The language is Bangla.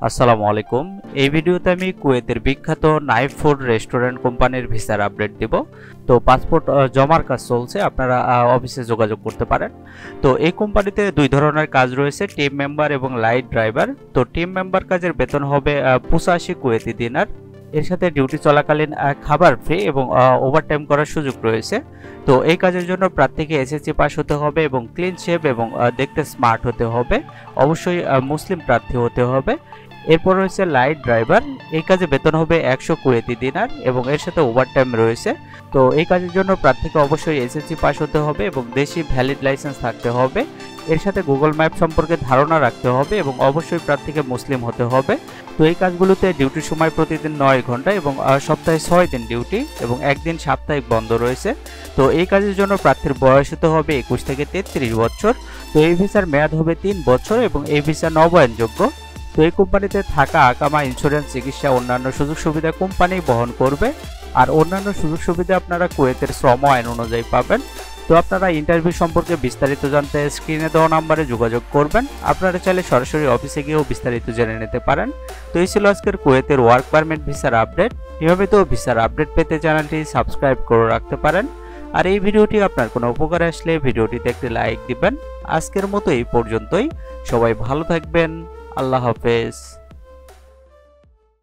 আসসালামু আলাইকুম। এই ভিডিওতে আমি কুয়েতের বিখ্যাত নাইফ ফুড রেস্টুরেন্ট কোম্পানির ভিসার আপডেট দিব। তো পাসপোর্ট জমার কাজ চলছে, আপনারা অফিসে যোগাযোগ করতে পারেন। তো এই কোম্পানিতে দুই ধরনের কাজ রয়েছে, টিম মেম্বার এবং লাইট ড্রাইভার। তো টিম মেম্বার কাজের বেতন হবে 85 কুয়েতি দিনার। এর সাথে ডিউটি চলাকালীন খাবার ফ্রি এবং ওভারটাইম করার সুযোগ রয়েছে। তো এই কাজের জন্য প্রার্থীকে এসএসসি পাস হতে হবে এবং ক্লিন শেভ এবং দেখতে স্মার্ট হতে হবে। অবশ্যই মুসলিম প্রার্থী হতে হবে। এরপর রয়েছে লাইট ড্রাইভার। এই কাজে বেতন হবে 100 কুয়েতি দিনার এবং এর সাথে ওভারটাইম রয়েছে। তো এই কাজের জন্য প্রার্থীকে অবশ্যই এসএসসি পাস হতে হবে এবং দেশি ভ্যালিড লাইসেন্স থাকতে হবে। এর সাথে গুগল ম্যাপ সম্পর্কে ধারণা রাখতে হবে এবং অবশ্যই প্রার্থীকে মুসলিম হতে হবে। তো এই কাজগুলোতে ডিউটির সময় প্রতিদিন 9 ঘন্টা এবং সপ্তাহে 6 দিন ডিউটি এবং একদিন সাপ্তাহিক বন্ধ রয়েছে। তো এই কাজের জন্য প্রার্থীর বয়স হতে হবে 21 থেকে 33 বছর। তো এই ভিসার মেয়াদ হবে 3 বছর এবং এই ভিসা নবায়নযোগ্য। তো এই কোম্পানিতে থাকা, আকামা, ইন্স্যুরেন্স, চিকিৎসা, অন্যান্য সুযোগ সুবিধা কোম্পানি বহন করবে। আর অন্যান্য সুযোগ সুবিধা আপনারা কুয়েতের শ্রম আইন অনুযায়ী পাবেন। তো আপনারা ইন্টারভিউ সম্পর্কে বিস্তারিত জানতে স্ক্রিনে দেওয়া নাম্বারে যোগাযোগ করবেন। আপনারা চাইলে সরাসরি অফিসে গিয়েও বিস্তারিত জেনে নিতে পারেন। তো এই ছিল আজকের কুয়েতের ওয়ার্ক পারমিট ভিসার আপডেট। এভাবে তো ভিসার আপডেট পেতে চ্যানেলটি সাবস্ক্রাইব করে রাখতে পারেন। আর এই ভিডিওটি আপনার কোনো উপকারে আসলে ভিডিওটিতে একটি লাইক দিবেন। আজকের মতো এই পর্যন্তই। সবাই ভালো থাকবেন। আল্লাহ হাফেজ।